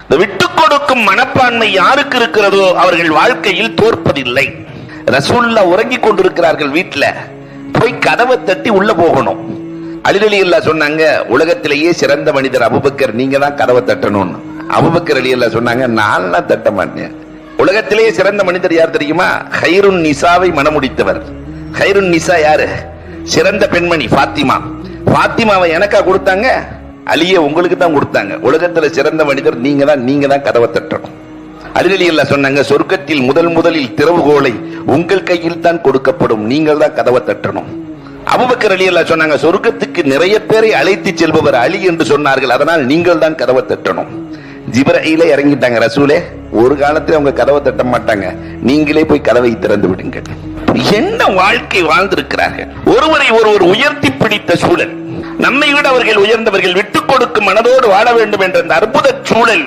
இந்த விட்டுக் கொடுக்கும் மனப்பான்மை யாருக்கு இருக்கிறதோ அவர்கள் வாழ்க்கையில் தோற்பதில்லை. ரசூலுல்லாஹ் உறங்கிக் கொண்டிருக்கிறார்கள், வீட்டுல போய் கதவை தட்டி உள்ள போகணும். அலி ரலியல்லாஹு சொன்னாங்க, உலகத்திலேயே சிறந்த மனிதர் அபூபக்கர், நீங்க தான் கதவை தட்டணும்னு. அபூபக்கர் ரலியல்லாஹு சொன்னாங்க, நான் தட்ட மாட்டேன். உலகத்திலேயே சிறந்த மனிதர் யார் தெரியுமா? ஹைருன் நிசாவை மணமுடித்தவர். ஹைருன் நிசா யாரு? சிறந்த பெண்மணி ஃபாத்திமா. ஃபாத்திமாவை எனக்கா கொடுத்தாங்க? அலியை உங்களுக்கு தான் கொடுத்தாங்க. உலகத்துல சிறந்த மனிதர் நீங்க தான் கதவை தட்டணும். அலி ரலியல்லாஹு சொன்னாங்க, சொர்க்கத்தில் முதலில் திறவுகோலை உங்கள் கையில் தான் கொடுக்கப்படும், நீங்கள் தான் கதவை தட்டணும். அபூபக்கர் ரலியல்லாஹு சொன்னாங்க, சொர்க்கத்துக்கு நிறைய பேரை அழைத்து செல்பவர் அலி என்று சொன்னார்கள், அதனால் நீங்கள் தான் கதவை தட்டணும். ஜிப்ரீலே இறங்கிட்டாங்க, ரசூலே ஒரு காலத்துல அவங்க கதவை தட்ட மாட்டாங்க, நீங்களே போய் கதவை திறந்து விடுங்கள். என்ன வாழ்க்கை வாழ்ந்திருக்கிறார்கள். ஒருவரை ஒருவர் உயர்த்தி பிடித்த சூழல். நம்மை விட அவர்கள் உயர்ந்தவர்கள், விட்டுக் கொடுக்கும் மனதோடு வாழ வேண்டும் என்ற அந்த அற்புத சூழல்.